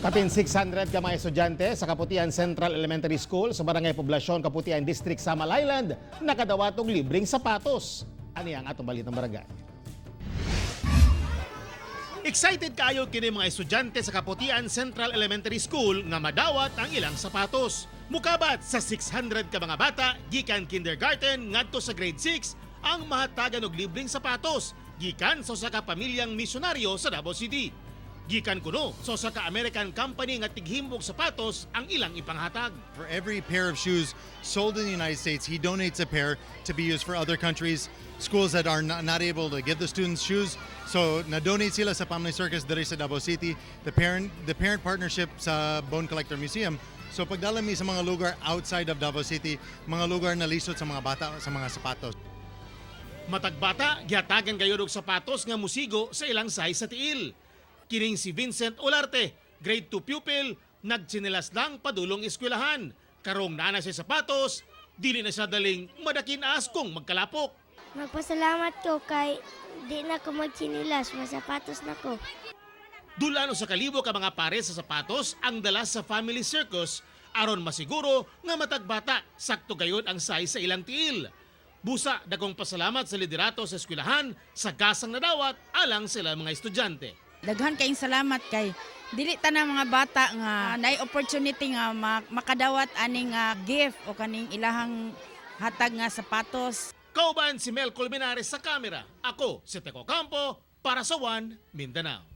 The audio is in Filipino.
Kapin 600 ka mga estudyante sa Kaputian Central Elementary School sa Barangay Poblasyon, Kaputian District, Samal Island, nakadawat og libreng sapatos. Ano yang atong balitang barangay? Excited kayo kini mga estudyante sa Kaputian Central Elementary School nga madawat ang ilang sapatos. Mukabat sa 600 ka mga bata gikan kindergarten ngadto sa grade 6 ang mahatagan og libreng sapatos gikan sa usa ka pamilyang misyonaryo sa Davao City. Gikan kuno sa usa ka American company nga tighimbog sapatos ang ilang ipanghatag. For every pair of shoes sold in the United States, he donates a pair to be used for other countries, schools that are not able to give the students shoes. So na-donate sila sa Family Circus diri sa Davao City, the parent partnership sa Bone Collector Museum. So pagdala mi sa mga lugar outside of Davao City, mga lugar na lisod sa mga bata sa mga sapatos. Matag bata, gihatagan kayo og sapatos nga musigo sa ilang size sa tiil. Kining si Vincent Olarte, grade 2 pupil, nagtsinelas lang padulong eskwelahan. Karong naana siya sapatos, dili na siya daling madakinas kung magkalapok. Magpasalamat ko kay di na ko magchinilas, masapatos na ko. Dulano sa kalibo ka mga pare sa sapatos ang dala sa Family Circus aron masiguro nga matag bata sakto gayon ang size sa ilang tiil. Busa dagong pasalamat sa liderato sa eskwelahan sa gasang nadawat alang sila mga estudyante. Daghan kayong salamat kay dili tanang mga bata nga naay opportunity nga makadawat aning gift o kaning ilahang hatag nga sapatos. Kauban si Mel Colmenares sa kamera. Ako si Teco Campo para sa One Mindanao.